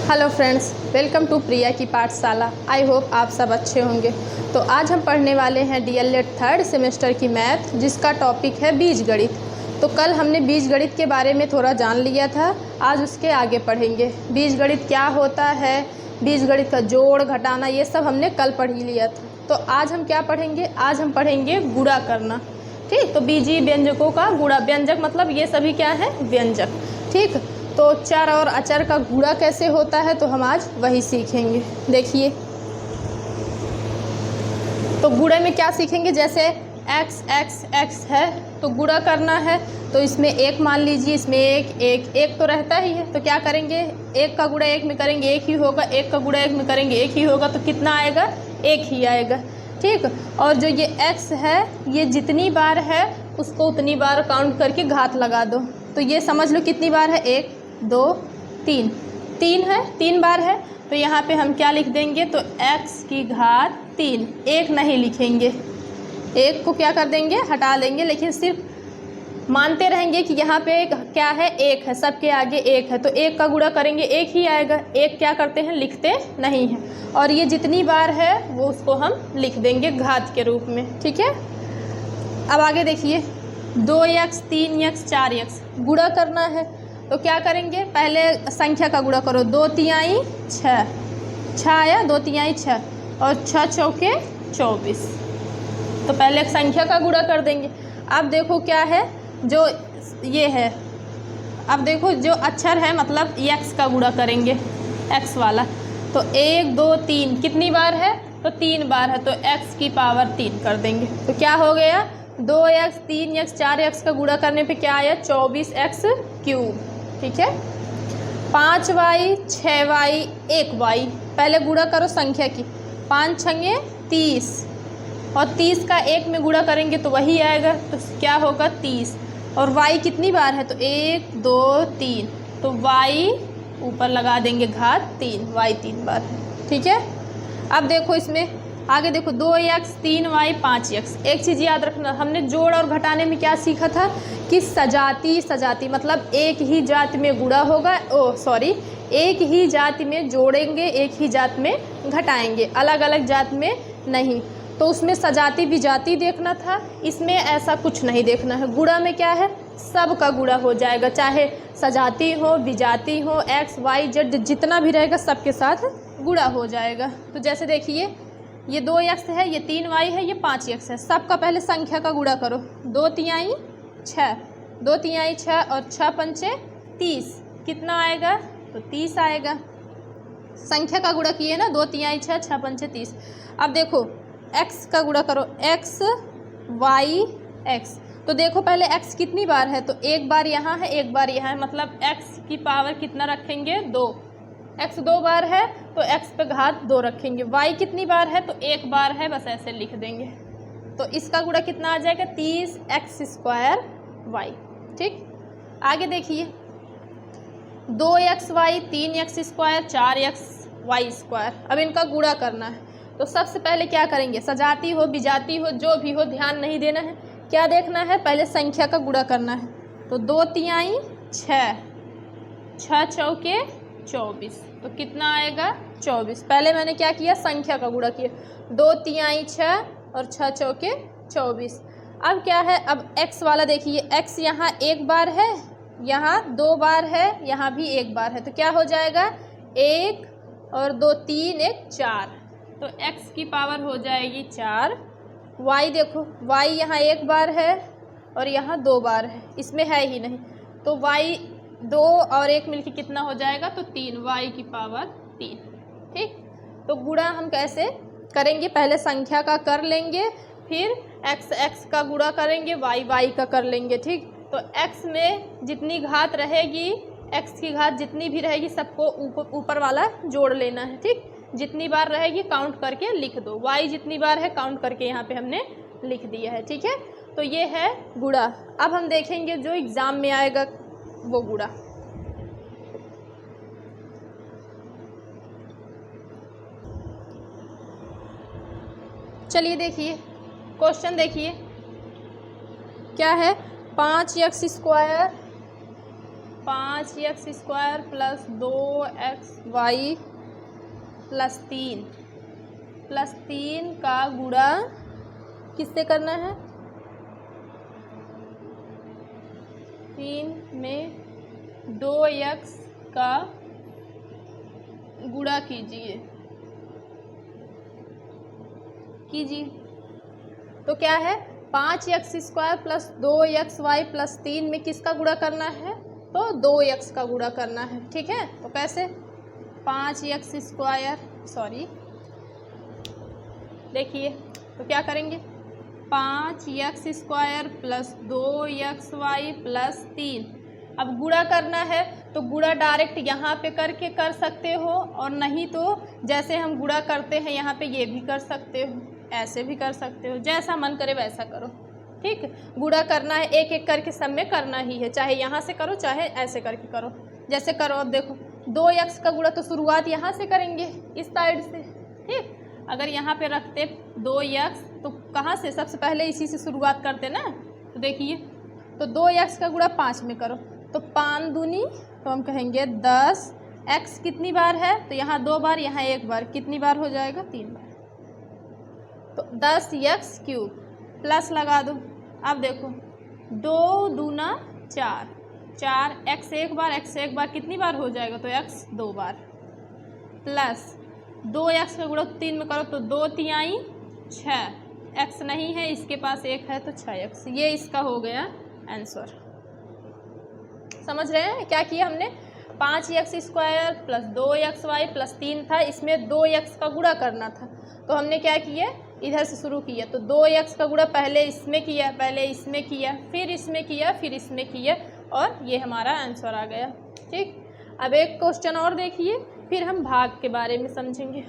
Hello friends, welcome to प्रिया की पाठशाला। I hope आप सब अच्छे होंगे। तो आज हम पढ़ने वाले हैं डीएलएड थर्ड सेमेस्टर की मैथ, जिसका टॉपिक है बीजगणित। तो कल हमने बीजगणित के बारे में थोड़ा जान लिया था, आज उसके आगे पढ़ेंगे। बीजगणित क्या होता है, बीजगणित का जोड़ घटाना, ये सब हमने कल पढ़ ही लिया था। तो आज हम क्या पढ़ेंगे, आज हम पढ़ेंगे गुणा करना। ठीक, तो बीजीय व्यंजकों का गुणा, व्यंजक मतलब ये सभी क्या है, व्यंजक। ठीक, तो चर और अचर का गुणा कैसे होता है, तो हम आज वही सीखेंगे। देखिए, तो गुणे में क्या सीखेंगे, जैसे x x x है तो गुणा करना है, तो इसमें एक मान लीजिए, इसमें एक तो रहता ही है, तो क्या करेंगे, एक का गुणा एक में करेंगे एक ही होगा, एक का गुणा एक में करेंगे एक ही होगा, तो कितना आएगा, एक ही आएगा। ठीक, और जो ये x है, ये जितनी बार है उसको उतनी बार काउंट करके घात लगा दो। तो ये समझ लो कितनी बार है, 1 2 3, 3 है, 3 बार है। तो यहाँ पे हम क्या लिख देंगे, तो x की घात 3, एक नहीं लिखेंगे, एक को क्या कर देंगे, हटा देंगे, लेकिन सिर्फ मानते रहेंगे कि यहाँ पे क्या है, एक है, सबके आगे एक है, तो एक का गुणा करेंगे एक ही आएगा, एक क्या करते हैं, लिखते नहीं हैं। और ये जितनी बार है वो उसको हम लिख देंगे घात के रूप में। ठीक है, अब आगे देखिए, 2x 3x 4x गुणा करना है, तो क्या करेंगे, पहले संख्या का गुणा करो, 2 तिहाई 6, 6 आया, 2 तिहाई 6 और 6 चौके 24। तो पहले एक संख्या का गुणा कर देंगे। अब देखो क्या है, जो ये है, अब देखो जो अक्षर है मतलब x का गुणा करेंगे, x वाला, तो 1 2 3 कितनी बार है, तो 3 बार है, तो x की पावर 3 कर देंगे। तो क्या हो गया, 2x 3x 4x का गुणा करने पे क्या आया, 24x क्यूब। ठीक है, 5y 6y 1y, पहले गुणा करो संख्या की, 5 छंगे 30 और 30 का 1 में गुणा करेंगे तो वही आएगा, तो क्या होगा 30। और y कितनी बार है, तो 1 2 3, तो y ऊपर लगा देंगे घात 3, y 3 बार है। ठीक है, अब देखो इसमें आगे देखो, 2x 3y 5x। एक चीज़ याद रखना, हमने जोड़ और घटाने में क्या सीखा था कि सजाती मतलब एक ही जाति में गुणा होगा, एक ही जाति में जोड़ेंगे, एक ही जात में घटाएंगे, अलग अलग जात में नहीं। तो उसमें सजाती विजाती देखना था, इसमें ऐसा कुछ नहीं देखना है। गुणा में क्या है, सब का गुणा हो जाएगा, चाहे सजाती हो विजाती हो, x y z जितना भी रहेगा सबके साथ गुणा हो जाएगा। तो जैसे देखिए, ये 2x है, ये 3y है, ये 5x है, सबका पहले संख्या का गुणा करो, 2 तिहाई 6, 2 तिहाई 6 और 6 पंचे 30, कितना आएगा, तो 30 आएगा। संख्या का गुणा किए ना, 2 तिहाई 6, 6 पंचे 30। अब देखो x का गुणा करो, x y x, तो देखो पहले x कितनी बार है, तो एक बार यहाँ है एक बार यहाँ है, मतलब x की पावर कितना रखेंगे, 2, x 2 बार है तो x पे घात 2 रखेंगे, y कितनी बार है, तो एक बार है, बस ऐसे लिख देंगे। तो इसका गुणा कितना आ जाएगा, 30x² y। ठीक, आगे देखिए, 2xy 3x² 4xy², अब इनका गुणा करना है। तो सबसे पहले क्या करेंगे, सजाती हो विजाती हो जो भी हो ध्यान नहीं देना है, क्या देखना है, पहले संख्या का गुणा करना है। तो 2 तिहाई 6, 6 चौके 24, तो कितना आएगा, 24। पहले मैंने क्या किया, संख्या का गुणा किया, 2 तिहाई 6 और 6 चौके 24। अब क्या है, अब x वाला देखिए, x यहाँ एक बार है, यहाँ 2 बार है, यहाँ भी एक बार है, तो क्या हो जाएगा, 1 और 2 3 1 4, तो x की पावर हो जाएगी 4। y देखो, y यहाँ एक बार है और यहाँ 2 बार है, इसमें है ही नहीं, तो y 2 और 1 मिलके कितना हो जाएगा, तो 3, y की पावर 3। ठीक, तो गुणा हम कैसे करेंगे, पहले संख्या का कर लेंगे, फिर x का गुणा करेंगे, y का कर लेंगे। ठीक, तो x में जितनी घात रहेगी, x की घात जितनी भी रहेगी सबको ऊपर वाला जोड़ लेना है। ठीक, जितनी बार रहेगी काउंट करके लिख दो, y जितनी बार है काउंट करके यहाँ पे हमने लिख दिया है। ठीक है, तो ये है गुणा। अब हम देखेंगे जो एग्ज़ाम में आएगा वो गुणा। चलिए देखिए, क्वेश्चन देखिए क्या है, 5x² 5x² plus 2xy plus 3 का गुणा किससे करना है? 3 में 2x का गुणा कीजिए। तो क्या है? 5x² प्लस 2xy प्लस 3 में किसका गुणा करना है? तो 2x का गुणा करना है। ठीक है, तो कैसे? 5x², सॉरी देखिए, तो क्या करेंगे? 5x² plus 2xy plus 3। अब गुणा करना है तो गुणा डायरेक्ट यहाँ पे करके कर सकते हो, और नहीं तो जैसे हम गुणा करते हैं यहाँ पे ये भी कर सकते हो, ऐसे भी कर सकते हो, जैसा मन करे वैसा करो। ठीक, गुणा करना है एक एक करके सब में करना ही है, चाहे यहाँ से करो चाहे ऐसे करके करो। जैसे करो, अब देखो 2x का गुणा तो शुरुआत यहाँ से करेंगे, इस साइड से। ठीक, अगर यहाँ पे रखते 2x तो कहाँ से? सबसे पहले इसी से शुरुआत करते ना। तो देखिए, तो 2x का गुणा 5 में करो तो 5 दूनी, तो हम कहेंगे 10। x कितनी बार है? तो यहाँ 2 बार, यहाँ 1 बार, कितनी बार हो जाएगा? 3 बार। तो 10x³ प्लस लगा दो। अब देखो 2 दूना 4, 4x 1 बार, x 1 बार कितनी बार हो जाएगा? तो x 2 बार, प्लस 2x का गुणा 3 में करो तो 2 तिहाई 6, x नहीं है, इसके पास 1 है तो 6x। ये इसका हो गया आंसर। समझ रहे हैं क्या किया हमने? 5x² प्लस 2xy प्लस 3 था, इसमें 2x का गुणा करना था, तो हमने क्या किया? इधर से शुरू किया, तो 2x का गुणा पहले इसमें किया, पहले इसमें किया, फिर इसमें किया, फिर इसमें किया, और ये हमारा आंसर आ गया। ठीक, अब एक क्वेश्चन और देखिए, फिर हम भाग के बारे में समझेंगे।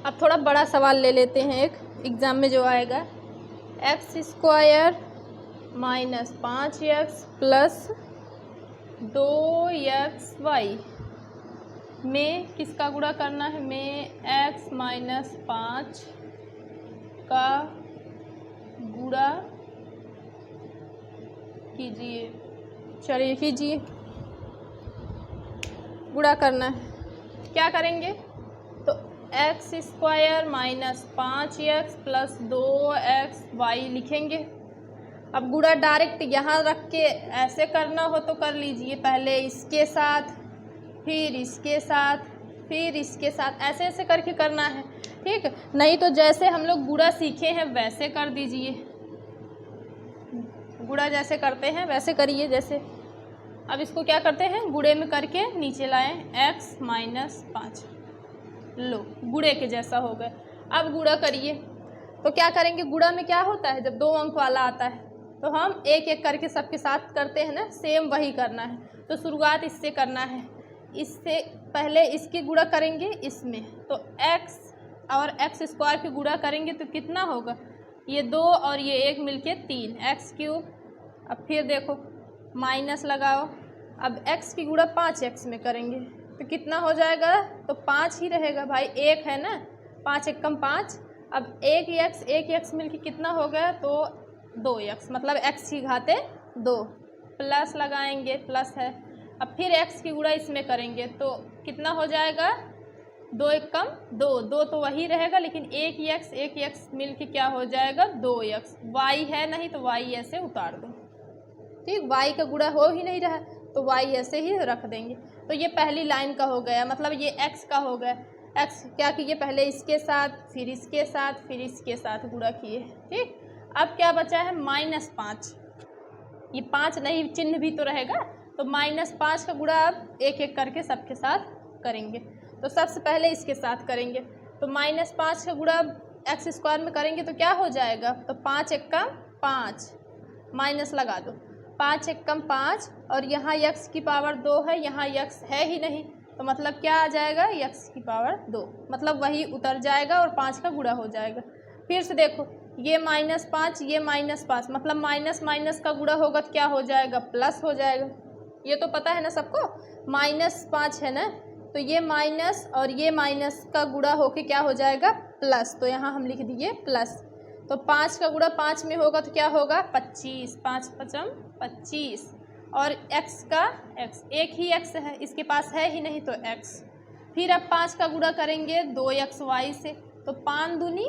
अब थोड़ा बड़ा सवाल ले लेते हैं, एक एग्जाम में जो आएगा। x² minus 5x plus 2xy में किसका गुणा करना है? में x माइनस 5 का गुणा कीजिए। चलिए कीजिए, गुणा करना है। क्या करेंगे? तो x² minus 5x plus 2xy लिखेंगे। अब गुणा डायरेक्ट यहाँ रख के ऐसे करना हो तो कर लीजिए, पहले इसके साथ, फिर इसके साथ, फिर इसके साथ, ऐसे ऐसे करके करना है। ठीक, नहीं तो जैसे हम लोग गुणा सीखे हैं वैसे कर दीजिए, गुणा जैसे करते हैं वैसे करिए। जैसे अब इसको क्या करते हैं? गुणे में करके नीचे लाएं, x माइनस 5, लो गुणे के जैसा हो गया। अब गुणा करिए, तो क्या करेंगे? गुणा में क्या होता है? जब 2 अंक वाला आता है तो हम एक एक करके सबके साथ करते हैं ना, सेम वही करना है। तो शुरुआत इससे करना है, इससे पहले इसकी गुणा करेंगे इसमें, तो x और x² की गुणा करेंगे तो कितना होगा? ये 2 और ये 1 मिलके 3, x³। अब फिर देखो माइनस लगाओ, अब x की गुणा 5x में करेंगे तो कितना हो जाएगा? तो 5 ही रहेगा भाई, 1 है ना, 5 एकम 5। अब 1x मिलके कितना हो गया? तो 2x, मतलब x की घाते 2, प्लस लगाएंगे, प्लस है। अब फिर x की गुणा इसमें करेंगे तो कितना हो जाएगा? 2 एकम 2, 2 तो वही रहेगा, लेकिन 1x मिल के क्या हो जाएगा? 2x। y है नहीं तो y ऐसे उतार दो। ठीक, y का गुणा हो ही नहीं रहा तो y ऐसे ही रख देंगे। तो ये पहली लाइन का हो गया, मतलब ये x का हो गया। x क्या किए? पहले इसके साथ, फिर इसके साथ, फिर इसके साथ गुणा किए। ठीक, अब क्या बचा है? -5। ये 5 नहीं, चिन्ह भी तो रहेगा, तो -5 का गुणा अब एक एक करके सबके साथ करेंगे। तो सबसे पहले इसके साथ करेंगे, तो -5 का गुणा x² में करेंगे तो क्या हो जाएगा? तो 5 एकम 5, माइनस लगा दो, 5 एकम 5, और यहाँ x की पावर 2 है, यहाँ x है ही नहीं, तो मतलब क्या आ जाएगा? x की पावर 2, मतलब वही उतर जाएगा और 5 का गुणा हो जाएगा। फिर से देखो, ये -5, ये -5, मतलब माइनस माइनस का गुणा होगा तो क्या हो जाएगा? प्लस हो जाएगा। ये तो पता है ना सबको, -5 है ना, तो ये माइनस और ये माइनस का गुणा होके क्या हो जाएगा? प्लस। तो यहाँ हम लिख दिए प्लस। तो 5 का गुणा 5 में होगा तो क्या होगा 25, 5 पचम 25। और x का x, एक ही x है, इसके पास है ही नहीं तो x। फिर अब 5 का गुणा करेंगे 2xy से, तो 5 दूनी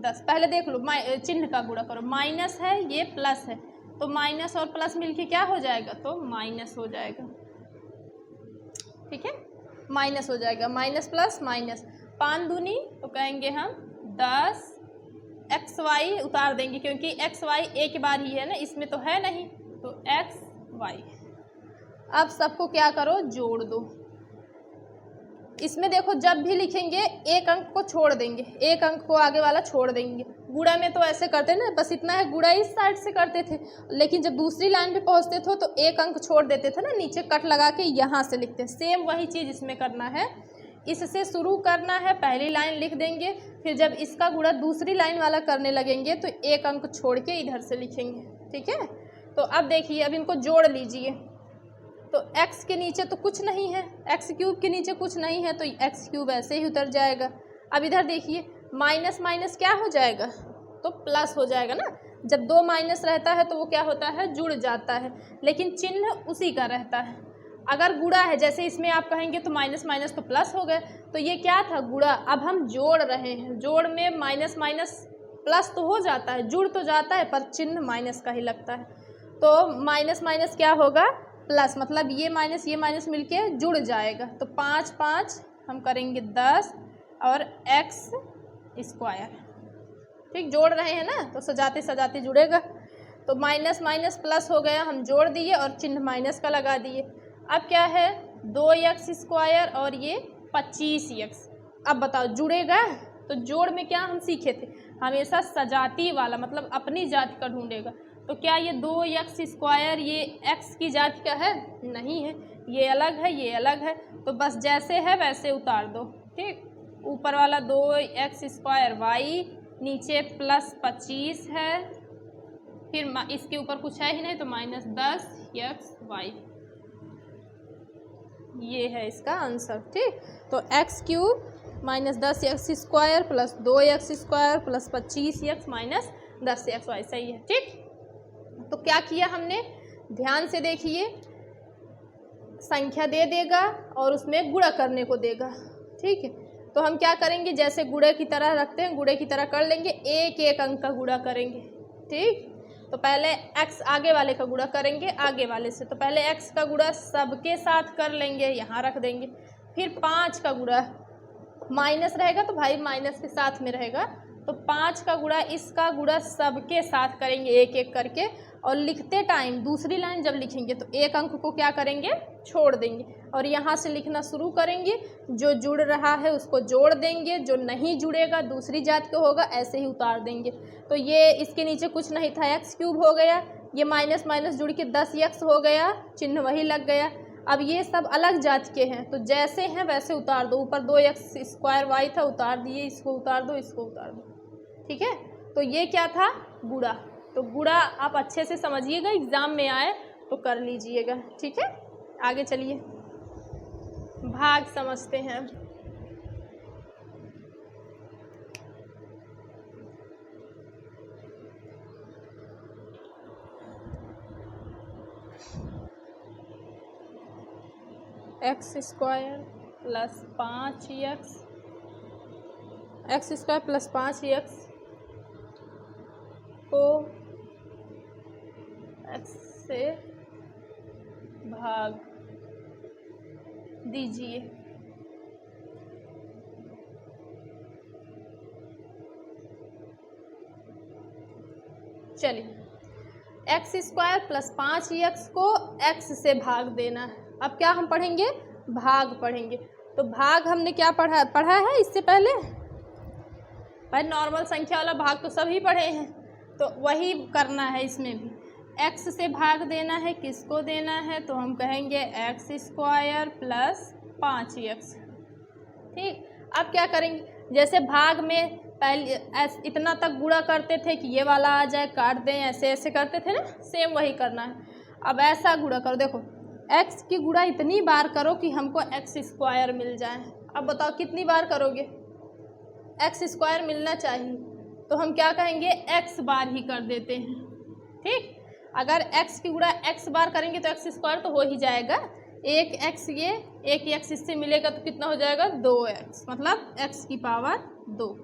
10। पहले देख लो चिन्ह का गुणा करो, माइनस है ये प्लस है, तो माइनस और प्लस मिलके क्या हो जाएगा, तो माइनस हो जाएगा। ठीक है, माइनस हो जाएगा, माइनस प्लस माइनस, 5 दूनी तो कहेंगे हम 10, xy उतार देंगे क्योंकि xy एक बार ही है ना, इसमें तो है नहीं, तो xy। अब सबको क्या करो, जोड़ दो। इसमें देखो जब भी लिखेंगे एक अंक को छोड़ देंगे, एक अंक को आगे वाला छोड़ देंगे। गुणा में तो ऐसे करते ना, बस इतना है, गुणा इस साइड से करते थे, लेकिन जब दूसरी लाइन पे पहुंचते थे तो एक अंक छोड़ देते थे ना, नीचे कट लगा के यहाँ से लिखते। सेम वही चीज़ इसमें करना है, इससे शुरू करना है, पहली लाइन लिख देंगे, फिर जब इसका गुणा दूसरी लाइन वाला करने लगेंगे तो एक अंक छोड़ के इधर से लिखेंगे। ठीक है, तो अब देखिए, अब इनको जोड़ लीजिए। तो x के नीचे तो कुछ नहीं है, x क्यूब के नीचे कुछ नहीं है, तो x क्यूब ऐसे ही उतर जाएगा। अब इधर देखिए, माइनस माइनस क्या हो जाएगा, तो प्लस हो जाएगा ना। जब 2 माइनस रहता है तो वो क्या होता है, जुड़ जाता है, लेकिन चिन्ह उसी का रहता है। अगर गुणा है, जैसे इसमें आप कहेंगे तो माइनस माइनस तो प्लस हो गए, तो ये क्या था, गुणा। अब हम जोड़ रहे हैं, जोड़ में माइनस माइनस प्लस तो हो जाता है, जुड़ तो जाता है, पर चिन्ह माइनस का ही लगता है। तो माइनस माइनस क्या होगा, प्लस, मतलब ये माइनस मिलके जुड़ जाएगा। तो 5 5 हम करेंगे 10 और x स्क्वायर। ठीक, जोड़ रहे हैं ना, तो सजाते सजाते जुड़ेगा। तो माइनस माइनस प्लस हो गया, हम जोड़ दिए और चिन्ह माइनस का लगा दिए। अब क्या है, 2x स्क्वायर और ये 25x। अब बताओ जुड़ेगा, तो जोड़ में क्या हम सीखे थे, हमेशा सजाती वाला, मतलब अपनी जाति का ढूंढेगा। तो क्या ये 2x स्क्वायर ये x की जाति का है, नहीं है, ये अलग है, ये अलग है, तो बस जैसे है वैसे उतार दो। ठीक, ऊपर वाला 2x स्क्वायर y, नीचे प्लस 25 है, फिर इसके ऊपर कुछ है ही नहीं तो माइनस 10xy। ये है इसका आंसर। ठीक, तो x cube minus 10x square plus 2x square plus 25x minus 10xy सही है। ठीक, तो क्या किया हमने, ध्यान से देखिए, संख्या दे देगा और उसमें गुणा करने को देगा। ठीक है, तो हम क्या करेंगे, जैसे गुणे की तरह रखते हैं, गुणे की तरह कर लेंगे, एक एक अंक का गुणा करेंगे। ठीक, तो पहले x आगे वाले का गुणा करेंगे आगे वाले से, तो पहले x का गुणा सबके साथ कर लेंगे, यहाँ रख देंगे। फिर 5 का गुणा, माइनस रहेगा तो भाई माइनस के साथ में रहेगा, तो 5 का गुणा इसका गुणा सबके साथ करेंगे एक एक करके। और लिखते टाइम दूसरी लाइन जब लिखेंगे तो एक अंक को क्या करेंगे, छोड़ देंगे, और यहाँ से लिखना शुरू करेंगे। जो जुड़ रहा है उसको जोड़ देंगे, जो नहीं जुड़ेगा दूसरी जात का होगा ऐसे ही उतार देंगे। तो ये इसके नीचे कुछ नहीं था, x क्यूब हो गया, ये माइनस माइनस जुड़ के 10x हो गया, चिन्ह वही लग गया। अब ये सब अलग जात के हैं, तो जैसे हैं वैसे उतार दो। ऊपर 2x स्क्वायर y था, उतार दिए, इसको उतार दो, इसको उतार दो। ठीक है, तो ये क्या था, गुणा। तो गुणा आप अच्छे से समझिएगा, एग्जाम में आए तो कर लीजिएगा। ठीक है, आगे चलिए, भाग समझते हैं। x square plus 5x, x square plus 5x को x से भाग दीजिए। चलिए, x स्क्वायर प्लस 5x को x से भाग देना है। अब क्या हम पढ़ेंगे, भाग पढ़ेंगे। तो भाग हमने क्या पढ़ा है इससे पहले, भाई नॉर्मल संख्या वाला भाग तो सभी पढ़े हैं, तो वही करना है इसमें भी। x से भाग देना है, किसको देना है, तो हम कहेंगे x स्क्वायर प्लस 5x। ठीक, अब क्या करेंगे, जैसे भाग में पहले इतना तक गुणा करते थे कि ये वाला आ जाए, काट दें, ऐसे ऐसे करते थे ना, सेम वही करना है। अब ऐसा गुणा करो, देखो x की गुणा इतनी बार करो कि हमको x स्क्वायर मिल जाए। अब बताओ कितनी बार करोगे, x स्क्वायर मिलना चाहिए, तो हम क्या कहेंगे x बार ही कर देते हैं। ठीक, अगर x की गुणा x बार करेंगे तो x स्क्वायर तो हो ही जाएगा। एक x ये एक x इससे मिलेगा तो कितना हो जाएगा 2x, मतलब x की पावर 2।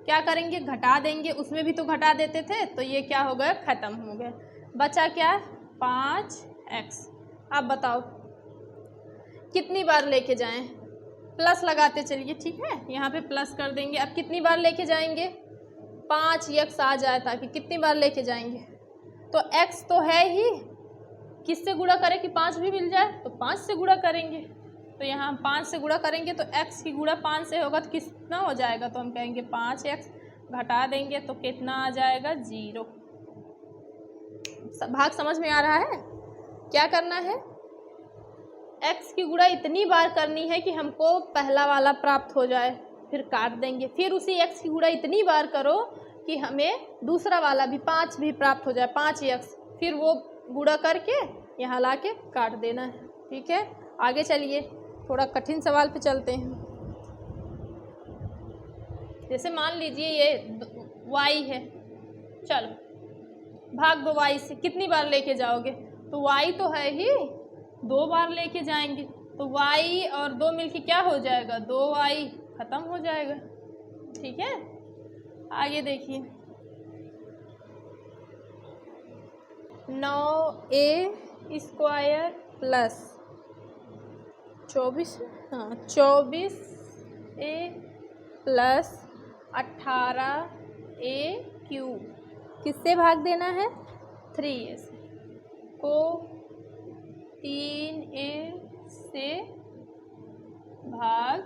क्या करेंगे घटा देंगे, उसमें भी तो घटा देते थे तो ये क्या हो गया ख़त्म हो गया। बचा क्या 5x। अब बताओ कितनी बार लेके जाएं, प्लस लगाते चलिए। ठीक है, यहाँ पे प्लस कर देंगे। अब कितनी बार लेके जाएंगे 5x आ जाए, ताकि कितनी बार लेके जाएंगे, तो x तो है ही, किससे गुणा करें कि 5 भी मिल जाए, तो 5 से गुणा करेंगे। तो यहाँ हम 5 से गुणा करेंगे तो x की गुणा 5 से होगा तो कितना हो जाएगा, तो हम कहेंगे 5x, घटा देंगे तो कितना आ जाएगा 0। भाग समझ में आ रहा है। क्या करना है, x की गुणा इतनी बार करनी है कि हमको पहला वाला प्राप्त हो जाए, फिर काट देंगे। फिर उसी x की गुणा इतनी बार करो कि हमें दूसरा वाला भी 5 भी प्राप्त हो जाए, 5x, फिर वो गुणा करके यहाँ ला के काट देना है। ठीक है, आगे चलिए थोड़ा कठिन सवाल पे चलते हैं। जैसे मान लीजिए ये y है, चलो भाग दो y से, कितनी बार लेके जाओगे, तो y तो है ही, 2 बार लेके जाएंगे, तो y और 2 मिलके क्या हो जाएगा 2y, खत्म हो जाएगा। ठीक है, आगे देखिए 9a square plus 24a plus 18a cube किससे भाग देना है 3a से, को 3a से भाग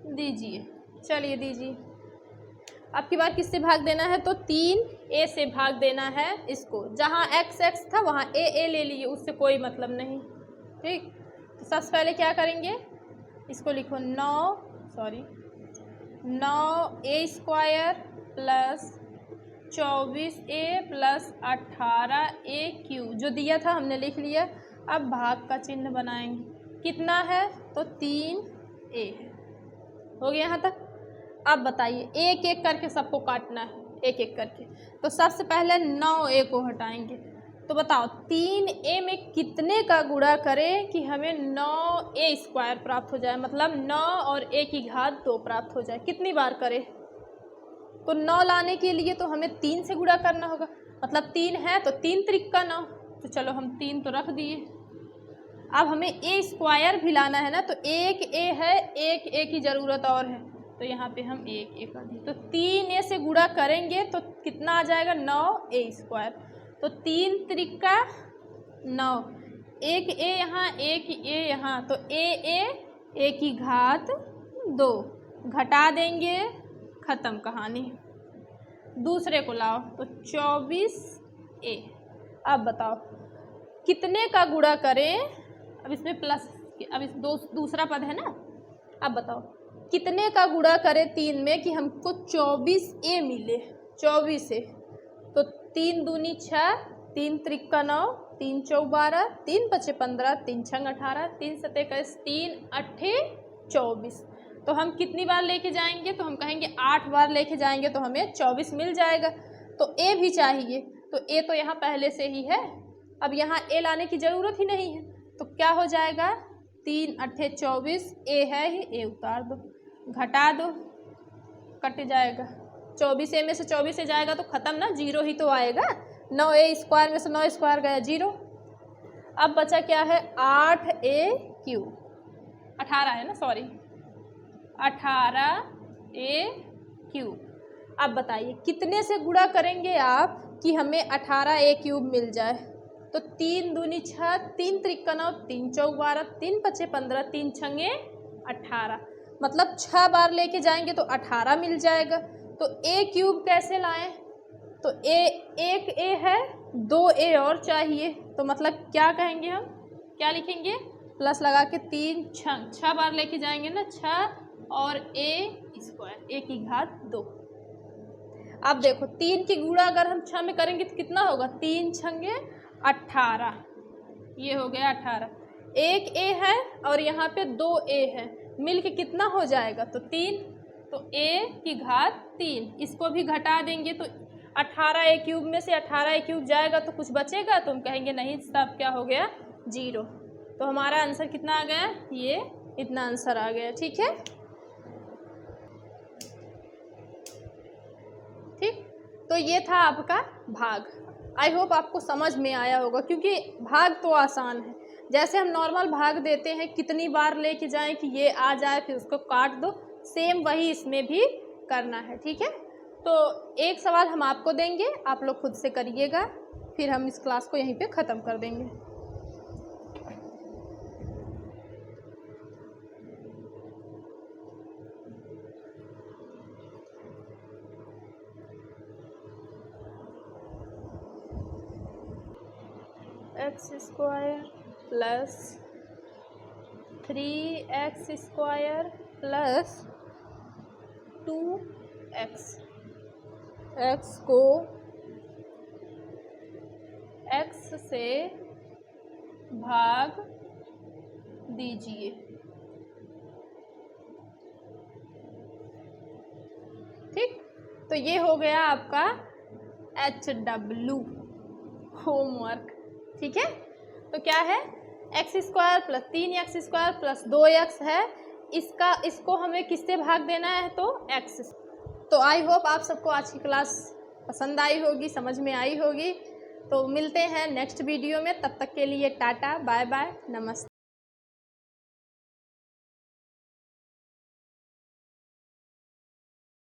दीजिए। चलिए दीजिए, अब की बार किससे भाग देना है, तो 3a से भाग देना है इसको। जहाँ x x था वहाँ a ले लिए, उससे कोई मतलब नहीं। ठीक, तो सबसे पहले क्या करेंगे, इसको लिखो 9a square plus 24a plus 18a cube, जो दिया था हमने लिख लिया। अब भाग का चिन्ह बनाएंगे, कितना है तो 3a है। हो गया यहाँ तक। अब बताइए एक एक करके सबको काटना है, एक एक करके। तो सबसे पहले 9a को हटाएंगे, तो बताओ 3a में कितने का गुणा करें कि हमें 9a स्क्वायर प्राप्त हो जाए, मतलब 9 और a की घात 2 प्राप्त हो जाए। कितनी बार करें, तो 9 लाने के लिए तो हमें 3 से गुणा करना होगा, मतलब 3 है तो 3 त्रिक 9, तो चलो हम 3 तो रख दिए। अब हमें a स्क्वायर भी लाना है ना, तो एक a है, एक a की ज़रूरत और है, तो यहाँ पे हम एक a कर दिए। तो 3a से गुणा करेंगे तो कितना आ जाएगा 9a स्क्वायर, तो 3 त्रिका 9, एक a यहाँ एक a यहाँ, तो a की घात 2, घटा देंगे, ख़त्म कहानी। दूसरे को लाओ तो 24a। अब बताओ कितने का गुणा करें, अब इसमें प्लस, अब इस दूसरा पद है ना। अब बताओ कितने का गुणा करें 3 में कि हमको 24a मिले, 24 से, तो 3 दूनी 6, 3 त्रिका 9, 3 चौक 12, 3 पचे 15, 3 छंग 18, 3 सते 21, 3 अट्ठे 24। तो हम कितनी बार लेके जाएंगे, तो हम कहेंगे 8 बार लेके जाएंगे तो हमें 24 मिल जाएगा। तो a भी चाहिए, तो a तो यहाँ पहले से ही है, अब यहाँ a लाने की ज़रूरत ही नहीं है। तो क्या हो जाएगा 3 अट्ठे 24, a है ही, a उतार दो, घटा दो, कट जाएगा। 24a में से 24 से जाएगा तो ख़त्म ना, 0 ही तो आएगा। 9a स्क्वायर में से 9 स्क्वायर गया 0। अब बचा क्या है 8a क्यूब, 18 है ना, सॉरी 18a क्यूब। अब बताइए कितने से गुणा करेंगे आप कि हमें 18a क्यूब मिल जाए, तो 3 दूनी 6, 3 त्रिका 9, 3 चौक 12, 3 पचे 15, 3 छंगे 18, मतलब 6 बार लेके जाएंगे तो 18 मिल जाएगा। तो a क्यूब कैसे लाएं, तो एक a है, 2a और चाहिए, तो मतलब क्या कहेंगे हम, क्या लिखेंगे, प्लस लगा के 3 छंग, 6 बार लेके जाएंगे ना, 6 और a स्क्वायर, a की घात 2। अब देखो 3 की गुणा अगर हम 6 में करेंगे तो कितना होगा, 3 छंगे 18, ये हो गया 18। एक a है और यहाँ पे 2a है, मिल के कितना हो जाएगा, तो 3, तो a की घात 3, इसको भी घटा देंगे तो 18a क्यूब में से 18a क्यूब जाएगा तो कुछ बचेगा, तो हम कहेंगे नहीं तब क्या हो गया 0। तो हमारा आंसर कितना आ गया, ये इतना आंसर आ गया। ठीक है, ठीक। तो ये था आपका भाग। आई होप आपको समझ में आया होगा, क्योंकि भाग तो आसान है। जैसे हम नॉर्मल भाग देते हैं, कितनी बार लेके जाएं कि ये आ जाए फिर उसको काट दो, सेम वही इसमें भी करना है। ठीक है, तो एक सवाल हम आपको देंगे, आप लोग खुद से करिएगा, फिर हम इस क्लास को यहीं पे ख़त्म कर देंगे। X square plus 3x square plus 2x, x को x से भाग दीजिए। ठीक, तो ये हो गया आपका HW होमवर्क। ठीक है, तो क्या है, x square plus 3x square plus 2x है, इसको हमें किससे भाग देना है, तो x। तो आई होप आप सबको आज की क्लास पसंद आई होगी, समझ में आई होगी। तो मिलते हैं नेक्स्ट वीडियो में, तब तक के लिए टाटा बाय बाय, नमस्ते।